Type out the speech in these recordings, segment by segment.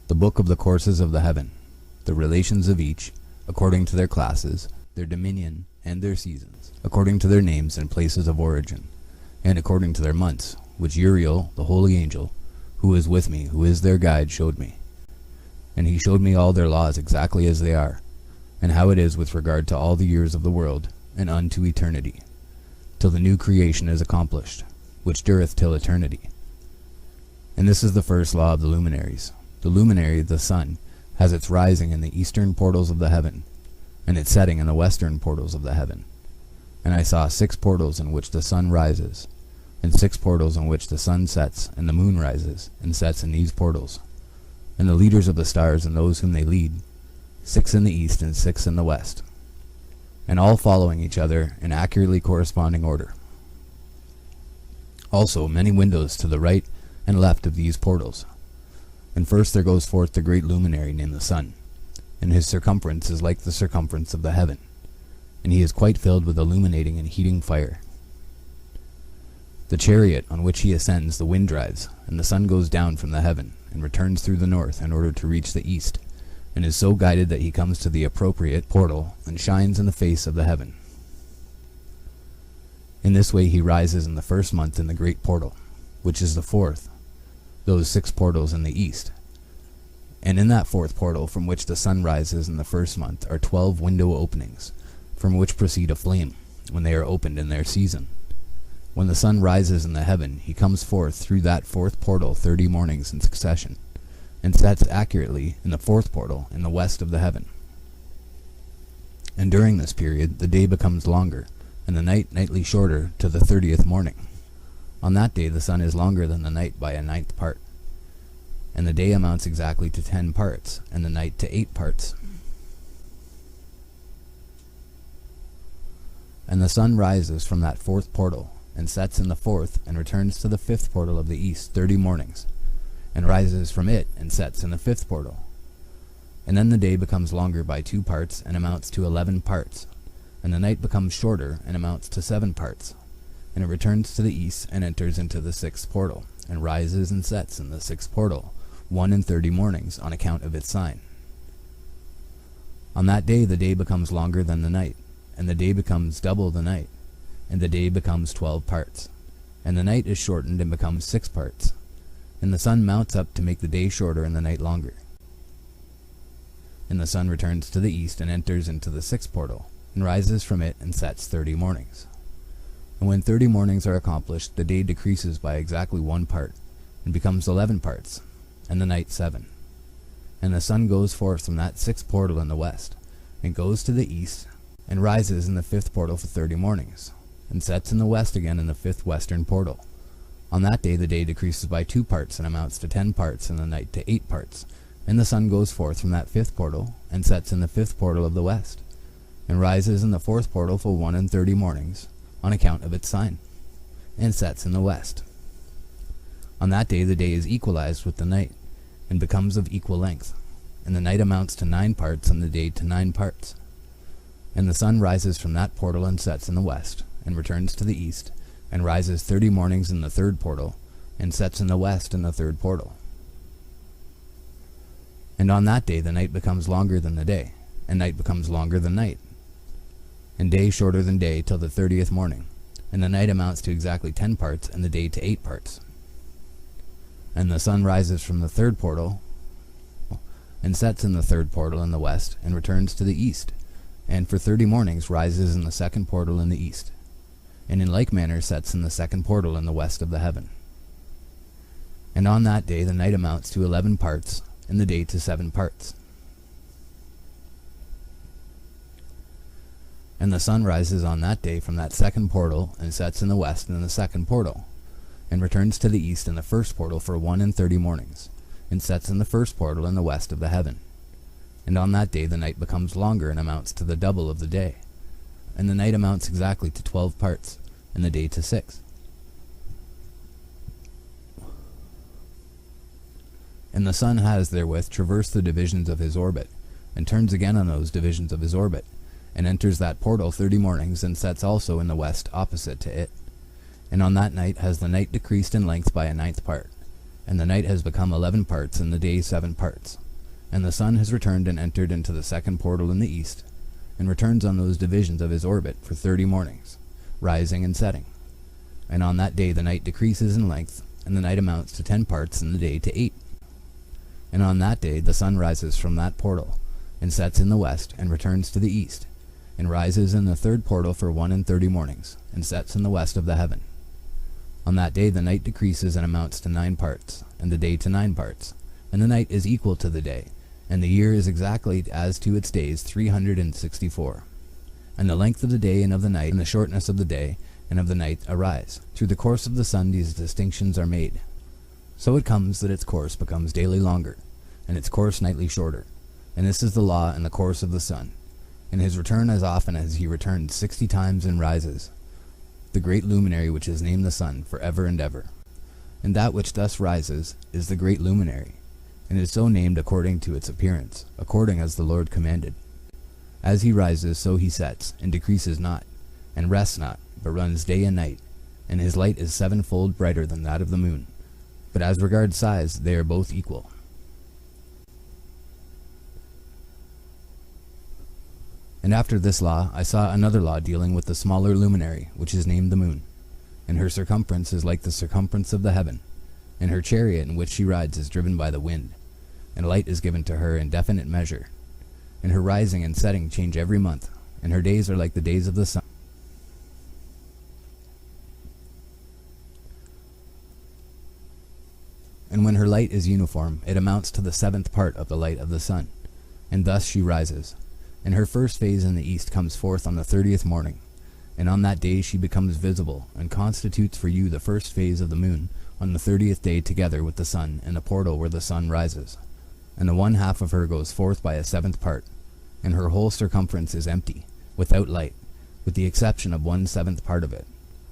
The book of the courses of the heaven, the relations of each, according to their classes, their dominion, and their seasons, according to their names and places of origin, and according to their months, which Uriel, the holy angel, who is with me, who is their guide, showed me. And he showed me all their laws exactly as they are, and how it is with regard to all the years of the world, and unto eternity, till the new creation is accomplished, which dureth till eternity. And this is the first law of the luminaries. The luminary, the sun, has its rising in the eastern portals of the heaven, and its setting in the western portals of the heaven. And I saw 6 portals in which the sun rises, and 6 portals in which the sun sets, and the moon rises, and sets in these portals. And the leaders of the stars and those whom they lead, 6 in the east and 6 in the west, and all following each other in accurately corresponding order. Also many windows to the right and left of these portals. And first there goes forth the great luminary named the sun, and his circumference is like the circumference of the heaven, and he is quite filled with illuminating and heating fire. The chariot on which he ascends the wind drives, and the sun goes down from the heaven, and returns through the north in order to reach the east, and is so guided that he comes to the appropriate portal, and shines in the face of the heaven. In this way he rises in the first month in the great portal, which is the 4th, those 6 portals in the east. And in that 4th portal from which the sun rises in the first month are 12 window openings, from which proceed a flame, when they are opened in their season. When the sun rises in the heaven, he comes forth through that 4th portal 30 mornings in succession, and sets accurately in the 4th portal in the west of the heaven. And during this period the day becomes longer, and the night nightly shorter to the 30th morning. On that day the sun is longer than the night by a 9th part, and the day amounts exactly to 10 parts, and the night to 8 parts. And the sun rises from that 4th portal, and sets in the 4th, and returns to the 5th portal of the east 30 mornings, and rises from it, and sets in the 5th portal. And then the day becomes longer by 2 parts, and amounts to 11 parts, and the night becomes shorter, and amounts to 7 parts. And it returns to the east, and enters into the 6th portal, and rises and sets in the 6th portal, 1 in 30 mornings, on account of its sign. On that day the day becomes longer than the night, and the day becomes double the night, and the day becomes 12 parts, and the night is shortened and becomes 6 parts, and the sun mounts up to make the day shorter and the night longer. And the sun returns to the east, and enters into the 6th portal, and rises from it, and sets 30 mornings. And when 30 mornings are accomplished, the day decreases by exactly 1 part, and becomes 11 parts, and the night 7. And the sun goes forth from that 6th portal in the west, and goes to the east, and rises in the 5th portal for 30 mornings, and sets in the west again in the 5th western portal. On that day the day decreases by 2 parts, and amounts to 10 parts, and the night to 8 parts. And the sun goes forth from that 5th portal, and sets in the 5th portal of the west, and rises in the 4th portal for 1 in 30 mornings, on account of its sign, and sets in the west. On that day the day is equalized with the night, and becomes of equal length, and the night amounts to 9 parts, and the day to 9 parts. And the sun rises from that portal, and sets in the west, and returns to the east, and rises 30 mornings in the 3rd portal, and sets in the west in the 3rd portal. And on that day the night becomes longer than the day, and night becomes longer than night, and day shorter than day till the 30th morning, and the night amounts to exactly 10 parts, and the day to 8 parts. And the sun rises from the 3rd portal, and sets in the 3rd portal in the west, and returns to the east, and for 30 mornings rises in the 2nd portal in the east, and in like manner sets in the 2nd portal in the west of the heaven. And on that day the night amounts to 11 parts, and the day to 7 parts. And the sun rises on that day from that 2nd portal, and sets in the west in the 2nd portal, and returns to the east in the 1st portal for 1 in 30 mornings, and sets in the 1st portal in the west of the heaven. And on that day the night becomes longer, and amounts to the double of the day, and the night amounts exactly to 12 parts, and the day to 6. And the sun has therewith traversed the divisions of his orbit, and turns again on those divisions of his orbit, and enters that portal 30 mornings, and sets also in the west opposite to it. And on that night has the night decreased in length by a 9th part, and the night has become 11 parts, and the day 7 parts. And the sun has returned and entered into the second portal in the east, and returns on those divisions of his orbit for 30 mornings, rising and setting. And on that day the night decreases in length, and the night amounts to 10 parts, and the day to 8. And on that day the sun rises from that portal, and sets in the west, and returns to the east, and rises in the third portal for 130 mornings, and sets in the west of the heaven. On that day the night decreases and amounts to 9 parts, and the day to 9 parts, and the night is equal to the day, and the year is exactly as to its days 364. And the length of the day and of the night, and the shortness of the day and of the night arise. Through the course of the sun these distinctions are made. So it comes that its course becomes daily longer, and its course nightly shorter. And this is the law and the course of the sun. In his return as often as he returns 60 times and rises, the great luminary which is named the sun for ever and ever. And that which thus rises is the great luminary, and is so named according to its appearance, according as the Lord commanded. As he rises, so he sets, and decreases not, and rests not, but runs day and night, and his light is 7-fold brighter than that of the moon. But as regards size, they are both equal. And after this law, I saw another law dealing with the smaller luminary, which is named the moon. And her circumference is like the circumference of the heaven, and her chariot in which she rides is driven by the wind, and light is given to her in definite measure. And her rising and setting change every month, and her days are like the days of the sun. And when her light is uniform, it amounts to the 7th part of the light of the sun, and thus she rises. And her first phase in the east comes forth on the 30th morning, and on that day she becomes visible, and constitutes for you the first phase of the moon on the 30th day together with the sun in the portal where the sun rises. And the one half of her goes forth by a 7th part, and her whole circumference is empty, without light, with the exception of 1/7 part of it,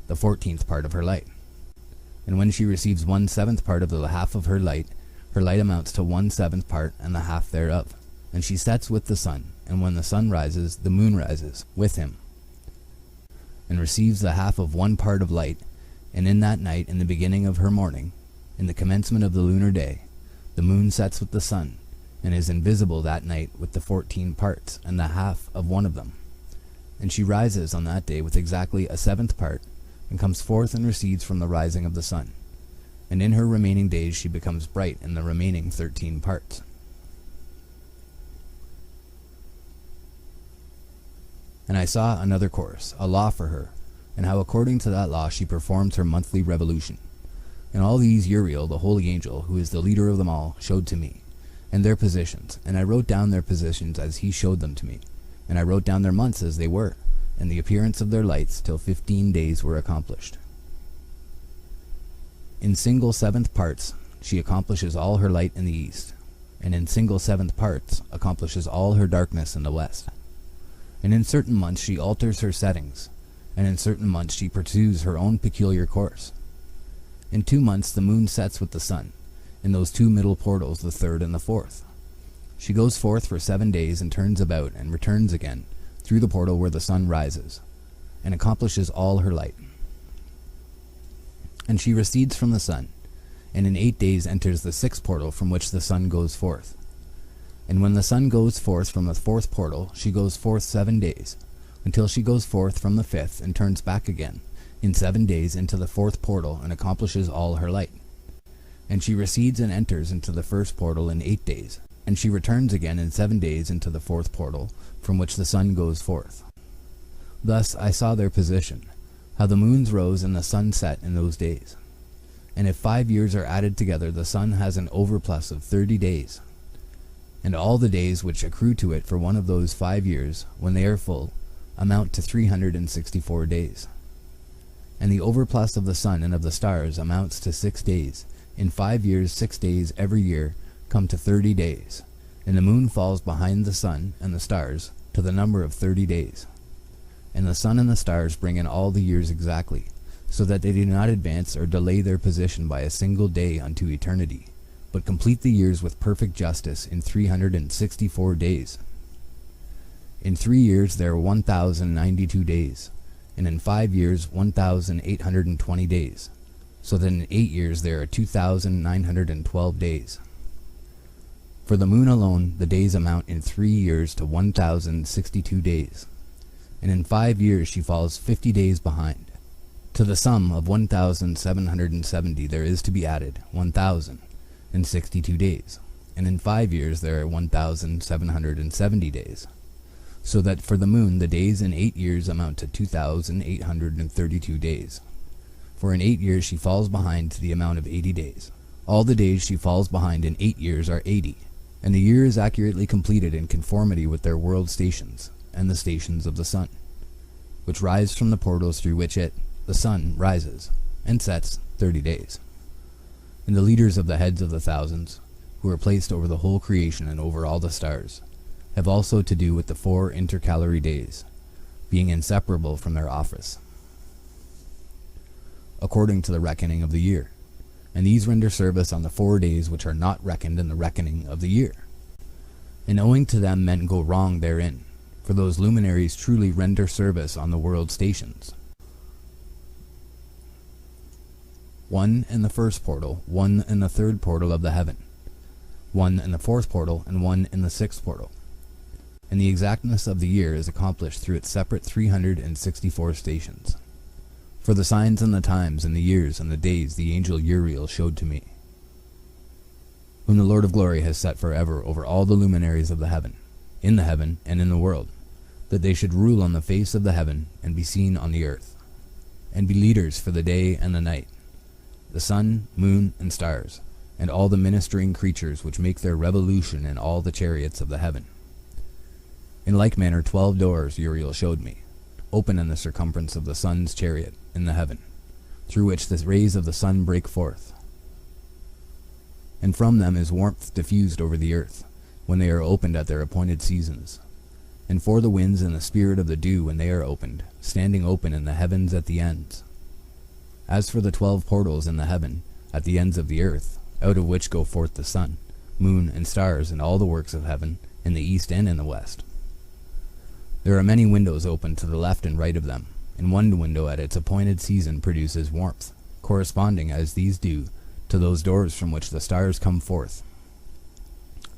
the 14th part of her light. And when she receives 1/7 part of the half of her light amounts to 1/7 part and the half thereof. And she sets with the sun, and when the sun rises, the moon rises with him, and receives the half of 1 part of light. And in that night, in the beginning of her morning, in the commencement of the lunar day, the moon sets with the sun, and is invisible that night with the 14 parts, and the half of 1 of them. And she rises on that day with exactly a 7th part, and comes forth and recedes from the rising of the sun. And in her remaining days she becomes bright in the remaining 13 parts. And I saw another course, a law for her, and how according to that law she performs her monthly revolution. And all these Uriel, the holy angel, who is the leader of them all, showed to me, and their positions, and I wrote down their positions as he showed them to me, and I wrote down their months as they were, and the appearance of their lights, till 15 days were accomplished. In single 7th parts she accomplishes all her light in the east, and in single 7th parts accomplishes all her darkness in the west. And in certain months she alters her settings, and in certain months she pursues her own peculiar course. In 2 months the moon sets with the sun, in those 2 middle portals, the 3rd and the 4th. She goes forth for 7 days, and turns about, and returns again, through the portal where the sun rises, and accomplishes all her light. And she recedes from the sun, and in 8 days enters the 6th portal from which the sun goes forth. And when the sun goes forth from the 4th portal, she goes forth 7 days, until she goes forth from the 5th, and turns back again, in 7 days, into the 4th portal, and accomplishes all her light. And she recedes and enters into the 1st portal in 8 days, and she returns again in 7 days into the 4th portal, from which the sun goes forth. Thus I saw their position, how the moons rose and the sun set in those days. And if 5 years are added together, the sun has an overplus of 30 days. And all the days which accrue to it for one of those 5 years, when they are full, amount to 364 days. And the overplus of the sun and of the stars amounts to 6 days. In 5 years, 6 days every year come to 30 days. And the moon falls behind the sun and the stars to the number of 30 days. And the sun and the stars bring in all the years exactly, so that they do not advance or delay their position by a single day unto eternity, but complete the years with perfect justice in 364 days. In 3 years there are 1,092 days, and in 5 years 1,820 days. so that in 8 years there are 2,912 days. For the moon alone, the days amount in 3 years to 1,062 days, and in 5 years she falls 50 days behind. To the sum of 1,770 there is to be added 1,062 days, and in 5 years there are 1,770 days, so that for the moon the days in 8 years amount to 2,832 days. For in 8 years she falls behind to the amount of 80 days. All the days she falls behind in 8 years are 80, and the year is accurately completed in conformity with their world stations, and the stations of the sun, which rise from the portals through which it, the sun, rises, and sets 30 days. And the leaders of the heads of the thousands, who are placed over the whole creation and over all the stars, have also to do with the 4 intercalary days, being inseparable from their office, according to the reckoning of the year. And these render service on the 4 days which are not reckoned in the reckoning of the year. And owing to them men go wrong therein, for those luminaries truly render service on the world stations. 1 in the first portal, 1 in the third portal of the heaven, 1 in the fourth portal, and 1 in the sixth portal. And the exactness of the year is accomplished through its separate 364 stations. For the signs and the times and the years and the days the angel Uriel showed to me, whom the Lord of Glory has set forever over all the luminaries of the heaven, in the heaven and in the world, that they should rule on the face of the heaven and be seen on the earth, and be leaders for the day and the night, the sun, moon, and stars, and all the ministering creatures which make their revolution in all the chariots of the heaven. In like manner 12 doors Uriel showed me, open in the circumference of the sun's chariot in the heaven, through which the rays of the sun break forth. And from them is warmth diffused over the earth, when they are opened at their appointed seasons, and for the winds and the spirit of the dew when they are opened, standing open in the heavens at the ends. As for the 12 portals in the heaven, at the ends of the earth, out of which go forth the sun, moon, and stars, and all the works of heaven, in the east and in the west. There are many windows open to the left and right of them, and one window at its appointed season produces warmth, corresponding as these do to those doors from which the stars come forth,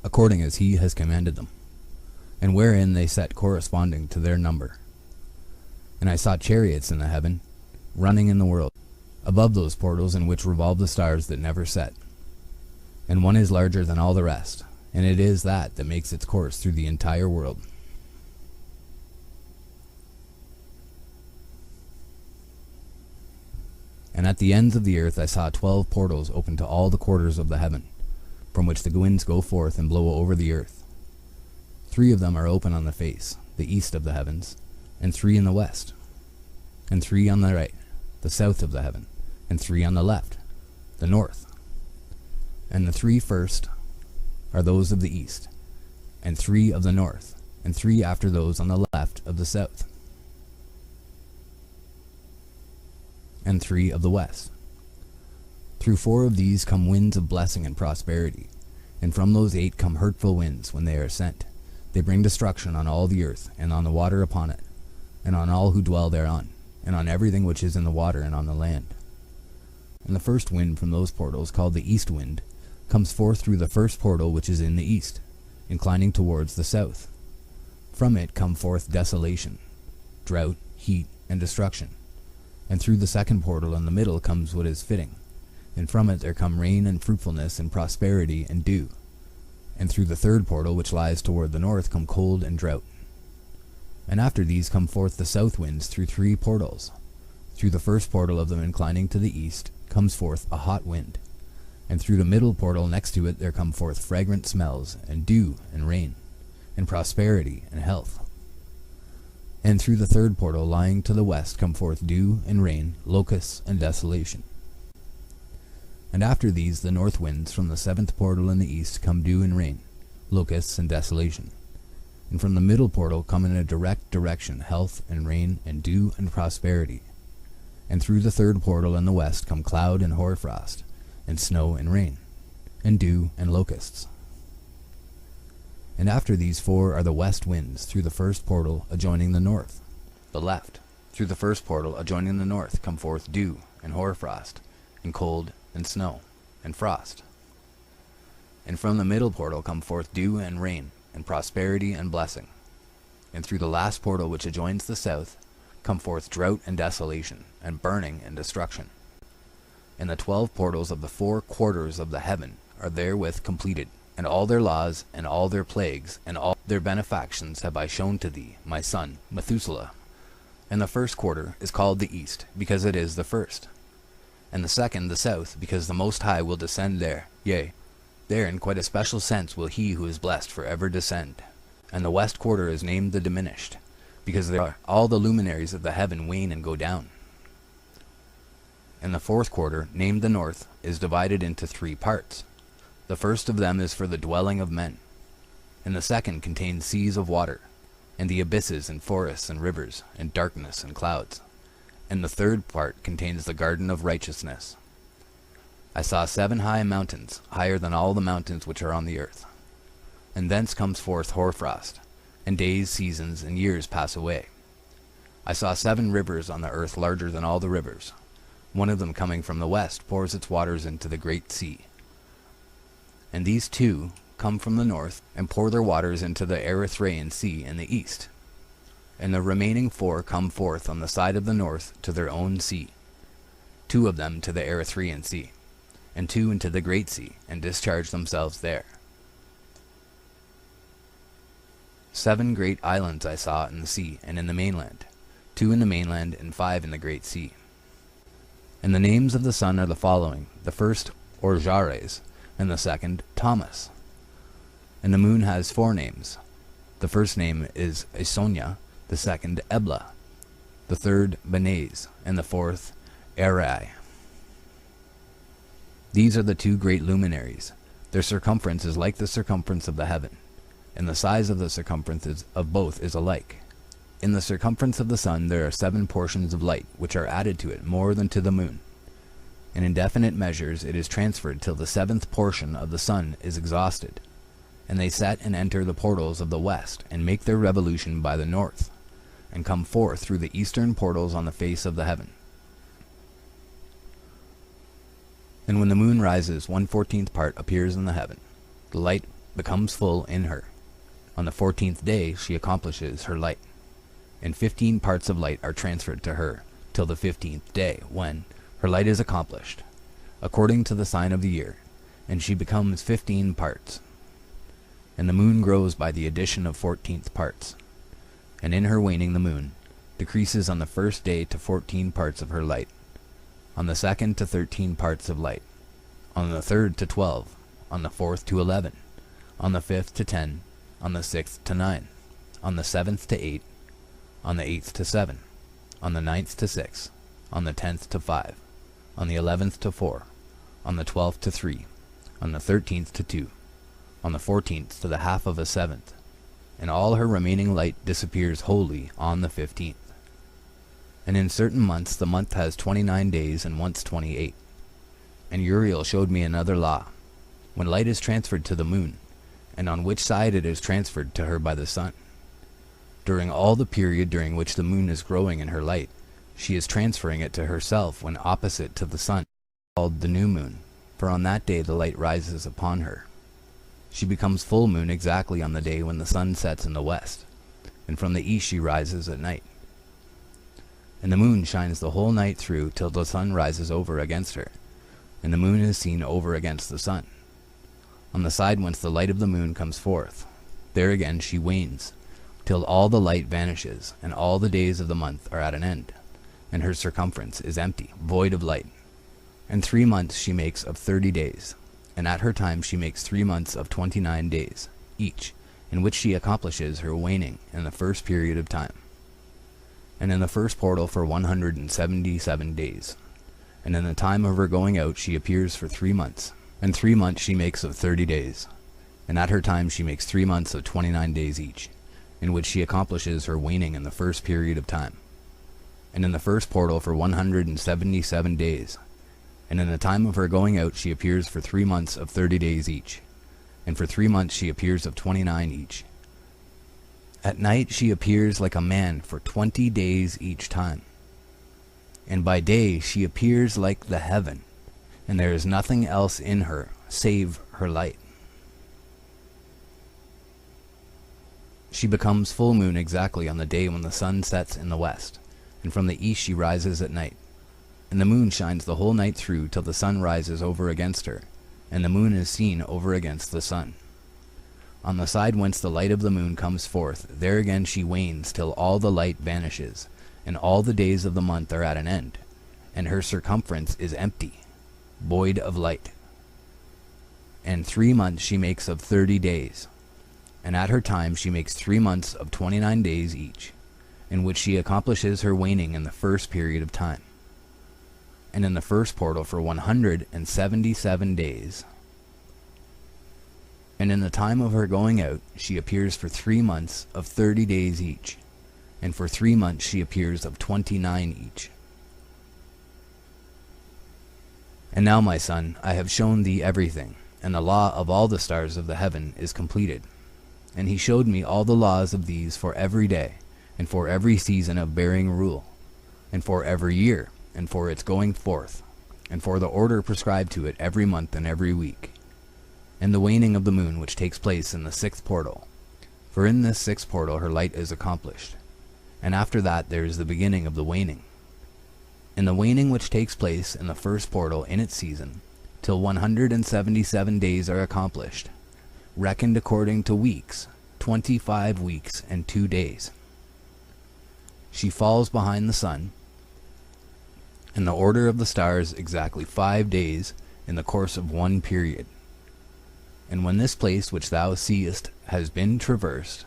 according as he has commanded them, and wherein they set corresponding to their number. And I saw chariots in the heaven, running in the world, above those portals in which revolve the stars that never set. And one is larger than all the rest, and it is that makes its course through the entire world. And at the ends of the earth I saw 12 portals open to all the quarters of the heaven, from which the winds go forth and blow over the earth. 3 of them are open on the face, the east of the heavens, and 3 in the west, and 3 on the right, the south of the heaven, and 3 on the left, the north. And the 3 first are those of the east, and 3 of the north, and 3 after those on the left of the south, and 3 of the west. Through 4 of these come winds of blessing and prosperity, and from those 8 come hurtful winds when they are sent. They bring destruction on all the earth, and on the water upon it, and on all who dwell thereon, and on everything which is in the water and on the land. And the first wind from those portals, called the east wind, comes forth through the first portal which is in the east, inclining towards the south. From it come forth desolation, drought, heat, and destruction. And through the second portal in the middle comes what is fitting, and from it there come rain and fruitfulness and prosperity and dew. And through the third portal which lies toward the north come cold and drought. And after these come forth the south winds through 3 portals. Through the first portal of them inclining to the east comes forth a hot wind, and through the middle portal next to it there come forth fragrant smells, and dew, and rain, and prosperity, and health. And through the third portal lying to the west come forth dew, and rain, locusts, and desolation. And after these the north winds from the 7th portal in the east come dew and rain, locusts, and desolation. And from the middle portal come in a direct direction health, and rain, and dew, and prosperity. And through the third portal in the west come cloud and hoarfrost, and snow and rain, and dew and locusts. And after these 4 are the west winds through the first portal adjoining the north. The left, through the first portal adjoining the north, come forth dew and hoarfrost, and cold, and snow, and frost. And from the middle portal come forth dew and rain, and prosperity and blessing. And through the last portal which adjoins the south, come forth drought and desolation, and burning and destruction. And the 12 portals of the 4 quarters of the heaven are therewith completed, and all their laws, and all their plagues, and all their benefactions have I shown to thee, my son, Methuselah. And the first quarter is called the east, because it is the first. And the second the south, because the Most High will descend there, yea, there in quite a special sense will he who is blessed forever descend. And the west quarter is named the diminished, because there are all the luminaries of the heaven wane and go down. And the fourth quarter, named the north, is divided into 3 parts. The first of them is for the dwelling of men, and the second contains seas of water, and the abysses and forests and rivers, and darkness and clouds. And the third part contains the garden of righteousness. I saw 7 high mountains, higher than all the mountains which are on the earth. And thence comes forth hoarfrost, and days, seasons, and years pass away. I saw 7 rivers on the earth larger than all the rivers. One of them coming from the west pours its waters into the great sea. And these 2 come from the north, and pour their waters into the Erythraean Sea in the east. And the remaining 4 come forth on the side of the north to their own sea, 2 of them to the Erythraean Sea, and 2 into the great sea, and discharge themselves there. 7 great islands I saw in the sea and in the mainland, 2 in the mainland and 5 in the great sea. And the names of the sun are the following: the first Orjares, and the second Thomas. And the moon has 4 names. The first name is Isonia, the second Ebla, the third Benez, and the fourth Erai. These are the 2 great luminaries. Their circumference is like the circumference of the heaven, and the size of the circumferences of both is alike. In the circumference of the sun there are 7 portions of light, which are added to it more than to the moon. And in definite measures it is transferred till the 7th portion of the sun is exhausted. And they set and enter the portals of the west, and make their revolution by the north, and come forth through the eastern portals on the face of the heaven. And when the moon rises, 1/14th part appears in the heaven. The light becomes full in her. On the 14th day she accomplishes her light, and 15 parts of light are transferred to her, till the 15th day, when her light is accomplished, according to the sign of the year, and she becomes 15 parts. And the moon grows by the addition of 14th parts, and in her waning the moon decreases on the first day to 14 parts of her light, on the second to 13 parts of light, on the third to 12, on the fourth to 11, on the fifth to 10, on the 6th to 9, on the 7th to 8, on the 8th to 7, on the 9th to 6, on the 10th to 5, on the 11th to 4, on the 12th to 3, on the 13th to 2, on the 14th to the half of a 7th, and all her remaining light disappears wholly on the 15th. And in certain months the month has 29 days and once 28. And Uriel showed me another law. When light is transferred to the moon, and on which side it is transferred to her by the sun, during all the period during which the moon is growing in her light, she is transferring it to herself when opposite to the sun, called the new moon, for on that day the light rises upon her. She becomes full moon exactly on the day when the sun sets in the west, and from the east she rises at night. And the moon shines the whole night through till the sun rises over against her, and the moon is seen over against the sun. On the side whence the light of the moon comes forth, there again she wanes, till all the light vanishes, and all the days of the month are at an end, and her circumference is empty, void of light. And 3 months she makes of 30 days, and at her time she makes 3 months of 29 days, each, in which she accomplishes her waning in the first period of time. And in the first portal for 177 days, and in the time of her going out she appears for 3 months, and 3 months she makes of 30 days, and at her time she makes 3 months of 29 days each, in which she accomplishes her waning in the first period of time. And in the first portal for 177 days, and in the time of her going out she appears for 3 months of 30 days each, and for 3 months she appears of 29 each. At night she appears like a man for 20 days each time, and by day she appears like the heaven, and there is nothing else in her save her light. She becomes full moon exactly on the day when the sun sets in the west, and from the east she rises at night. And the moon shines the whole night through till the sun rises over against her, and the moon is seen over against the sun. On the side whence the light of the moon comes forth, there again she wanes till all the light vanishes, and all the days of the month are at an end, and her circumference is empty, void of light. And 3 months she makes of 30 days, and at her time she makes 3 months of 29 days each, in which she accomplishes her waning in the first period of time, and in the first portal for 177 days. And in the time of her going out she appears for 3 months of 30 days each, and for 3 months she appears of 29 each. And now, my son, I have shown thee everything, and the law of all the stars of the heaven is completed. And he showed me all the laws of these for every day, and for every season of bearing rule, and for every year, and for its going forth, and for the order prescribed to it every month and every week, and the waning of the moon which takes place in the 6th portal. For in this 6th portal her light is accomplished, and after that there is the beginning of the waning. And the waning which takes place in the 1st portal in its season, till 177 days are accomplished, reckoned according to weeks, 25 weeks and 2 days. She falls behind the sun, in the order of the stars exactly 5 days in the course of 1 period. And when this place which thou seest has been traversed,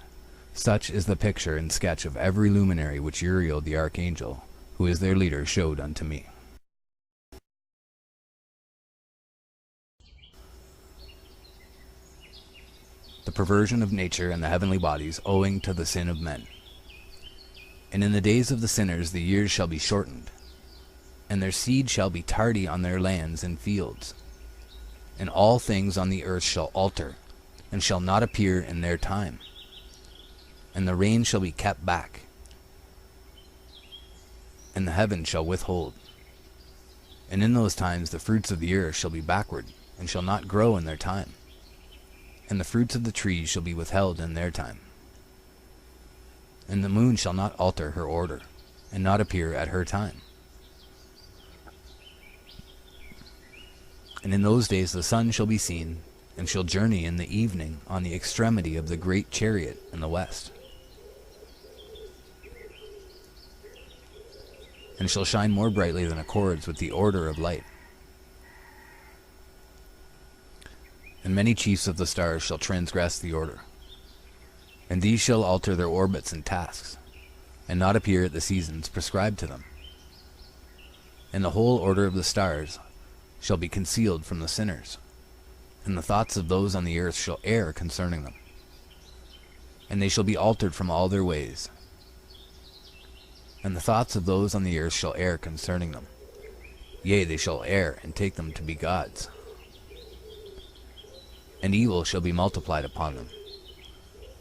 such is the picture and sketch of every luminary which Uriel the archangel, who is their leader, showed unto me. The perversion of nature and the heavenly bodies owing to the sin of men. And in the days of the sinners the years shall be shortened, and their seed shall be tardy on their lands and fields. And all things on the earth shall alter, and shall not appear in their time. And the rain shall be kept back, and the heaven shall withhold. And in those times the fruits of the earth shall be backward, and shall not grow in their time. And the fruits of the trees shall be withheld in their time. And the moon shall not alter her order, and not appear at her time. And in those days the sun shall be seen, and shall journey in the evening on the extremity of the great chariot in the west, and shall shine more brightly than accords with the order of light. And many chiefs of the stars shall transgress the order, and these shall alter their orbits and tasks, and not appear at the seasons prescribed to them. And the whole order of the stars shall be concealed from the sinners, and the thoughts of those on the earth shall err concerning them, and they shall be altered from all their ways. And the thoughts of those on the earth shall err concerning them, yea, they shall err and take them to be gods. And evil shall be multiplied upon them,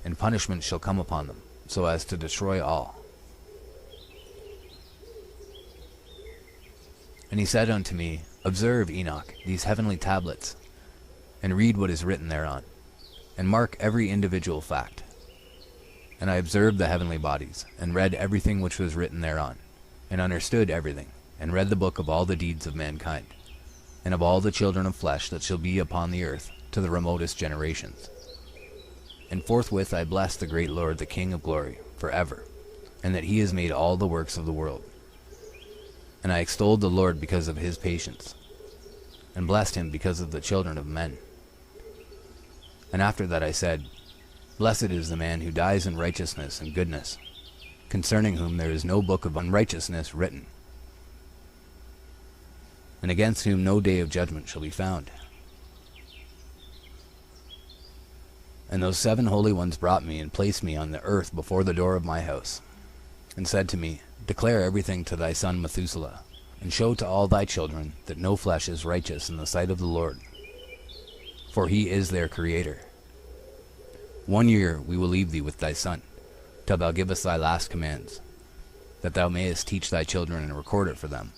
and punishment shall come upon them, so as to destroy all. And he said unto me, Observe, Enoch, these heavenly tablets, and read what is written thereon, and mark every individual fact. And I observed the heavenly bodies, and read everything which was written thereon, and understood everything, and read the book of all the deeds of mankind, and of all the children of flesh that shall be upon the earth, to the remotest generations. And forthwith I blessed the great Lord, the King of glory, for ever, and that he has made all the works of the world. And I extolled the Lord because of his patience, and blessed him because of the children of men. And after that I said, Blessed is the man who dies in righteousness and goodness, concerning whom there is no book of unrighteousness written, and against whom no day of judgment shall be found. And those 7 holy ones brought me and placed me on the earth before the door of my house, and said to me, Declare everything to thy son Methuselah, and show to all thy children that no flesh is righteous in the sight of the Lord, for he is their creator. 1 year we will leave thee with thy son, till thou give us thy last commands, that thou mayest teach thy children and record it for them,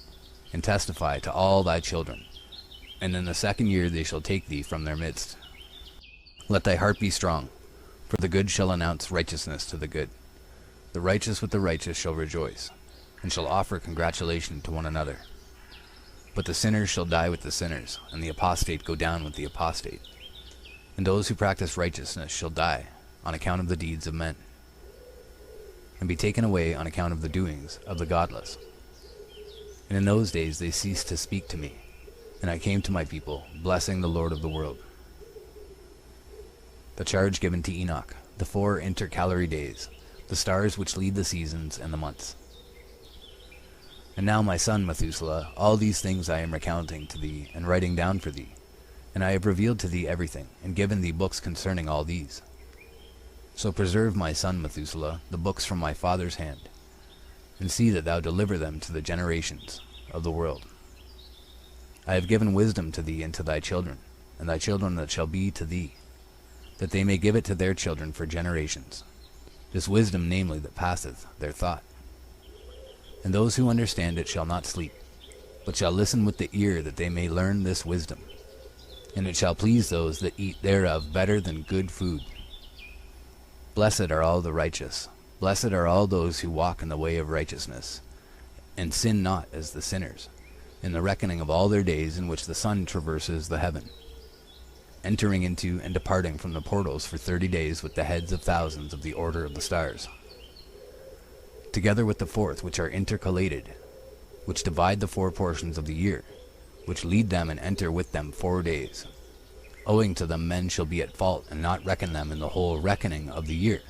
and testify to all thy children, And in the 2nd year they shall take thee from their midst. Let thy heart be strong, for the good shall announce righteousness to the good. The righteous with the righteous shall rejoice, and shall offer congratulation to one another. But the sinners shall die with the sinners, and the apostate go down with the apostate. And those who practice righteousness shall die on account of the deeds of men, and be taken away on account of the doings of the godless. And in those days they ceased to speak to me, and I came to my people, blessing the Lord of the world. The charge given to Enoch, the 4 intercalary days, the stars which lead the seasons and the months. And now, my son Methuselah, all these things I am recounting to thee, and writing down for thee. And I have revealed to thee everything, and given thee books concerning all these. So preserve, my son Methuselah, the books from my father's hand, and see that thou deliver them to the generations of the world. I have given wisdom to thee and to thy children, and thy children that shall be to thee, that they may give it to their children for generations, this wisdom namely that passeth their thought. And those who understand it shall not sleep, but shall listen with the ear, that they may learn this wisdom. And it shall please those that eat thereof better than good food. Blessed are all the righteous, blessed are all those who walk in the way of righteousness, and sin not as the sinners, in the reckoning of all their days in which the sun traverses the heaven, entering into and departing from the portals for 30 days with the heads of thousands of the order of the stars, together with the 4th, which are intercalated, which divide the 4 portions of the year, which lead them and enter with them 4 days. Owing to them men shall be at fault, and not reckon them in the whole reckoning of the year.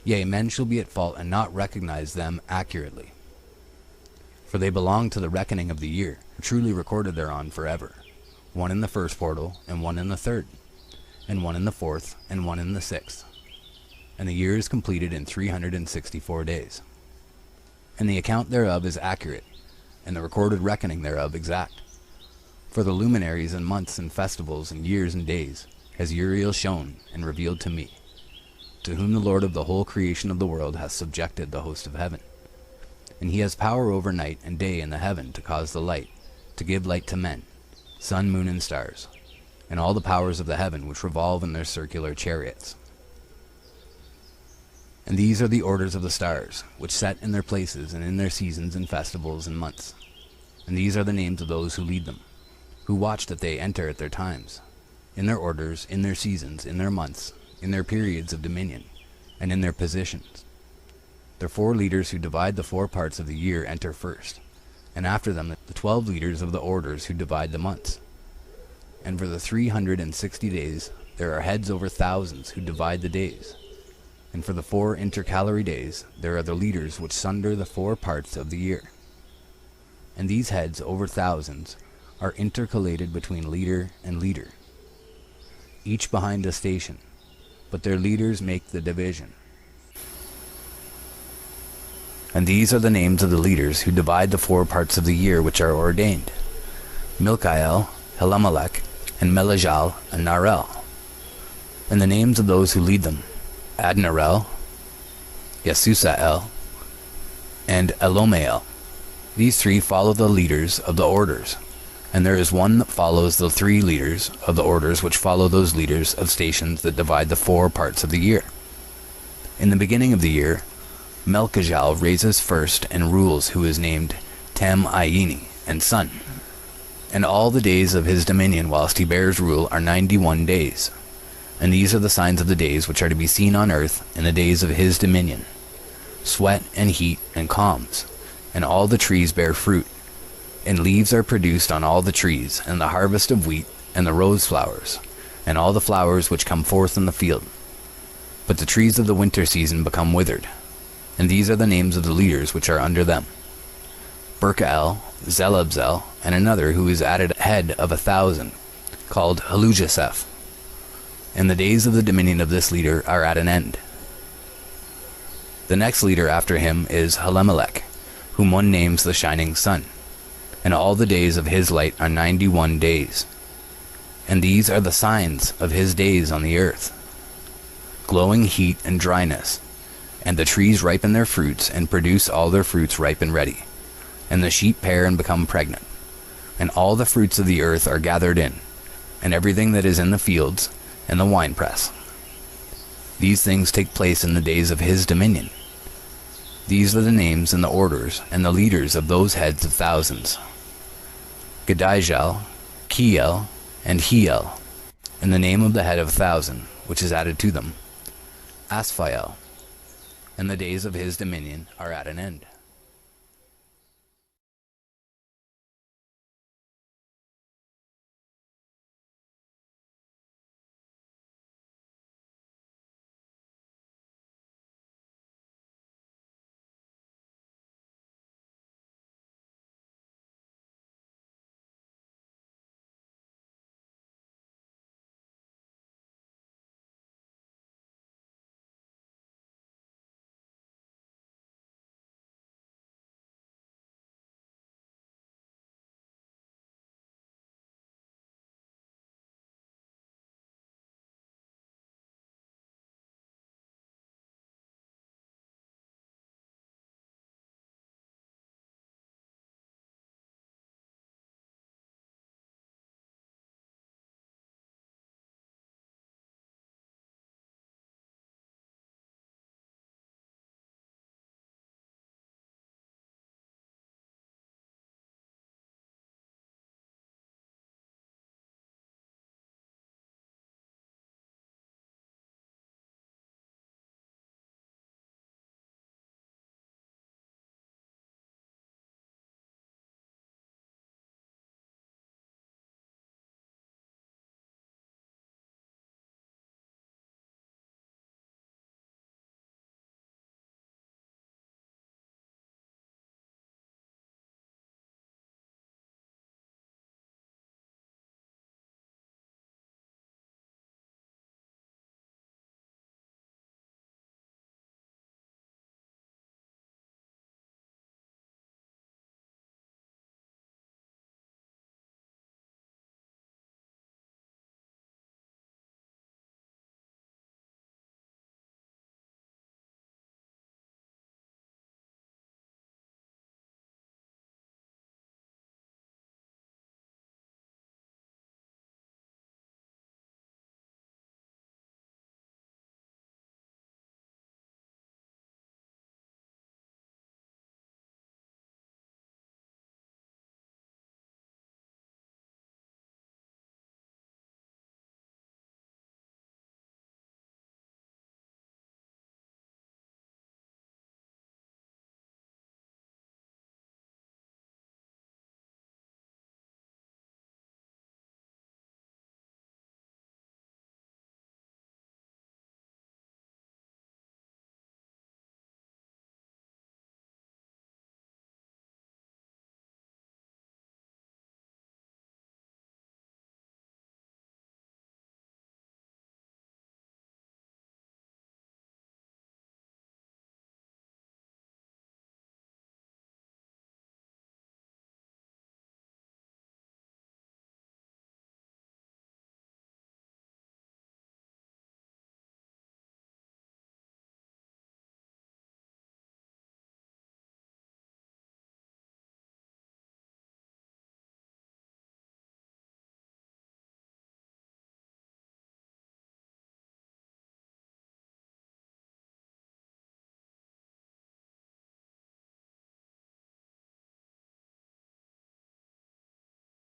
Yea, men shall be at fault, and not recognize them accurately. For they belong to the reckoning of the year, truly recorded thereon forever, one in the 1st portal, and one in the 3rd, and one in the 4th, and one in the 6th. And the year is completed in 364 days. And the account thereof is accurate, and the recorded reckoning thereof exact. For the luminaries and months and festivals and years and days has Uriel shown and revealed to me, to whom the Lord of the whole creation of the world hath subjected the host of heaven. And he has power over night and day in the heaven to cause the light, to give light to men, sun, moon, and stars, and all the powers of the heaven which revolve in their circular chariots. And these are the orders of the stars, which set in their places and in their seasons and festivals and months. And these are the names of those who lead them, who watch that they enter at their times, in their orders, in their seasons, in their months, in their periods of dominion, and in their positions. The 4 leaders who divide the 4 parts of the year enter first, and after them the 12 leaders of the orders who divide the months. And for the 360 days there are heads over thousands who divide the days. And for the 4 intercalary days there are the leaders which sunder the 4 parts of the year. And these heads over thousands are intercalated between leader and leader, each behind a station, but their leaders make the division. And these are the names of the leaders who divide the 4 parts of the year which are ordained: Milkael, Helamelech, and Melejal, and Narel. And the names of those who lead them: Adnarel, Yesusael, and Elomael. These 3 follow the leaders of the orders, and there is one that follows the 3 leaders of the orders which follow those leaders of stations that divide the 4 parts of the year. In the beginning of the year, Melchijal raises first and rules, who is named Tam-Ayini, and son. And all the days of his dominion whilst he bears rule are 91 days. And these are the signs of the days which are to be seen on earth in the days of his dominion: sweat and heat and calms, and all the trees bear fruit, and leaves are produced on all the trees, and the harvest of wheat, and the rose flowers, and all the flowers which come forth in the field. But the trees of the winter season become withered. And these are the names of the leaders which are under them: Berkael, Zelabzel, and another who is added head of 1,000, called Halujaseph. And the days of the dominion of this leader are at an end. The next leader after him is Helamelech, whom one names the shining sun, and all the days of his light are 91 days. And these are the signs of his days on the earth: glowing heat and dryness, and the trees ripen their fruits and produce all their fruits ripe and ready, and the sheep pair and become pregnant. and all the fruits of the earth are gathered in, and everything that is in the fields, and the winepress. These things take place in the days of his dominion. These are the names and the orders and the leaders of those heads of thousands: Gadijel, Kiel, and Hiel, and the name of the head of 1,000, which is added to them, Asphael. And the days of his dominion are at an end.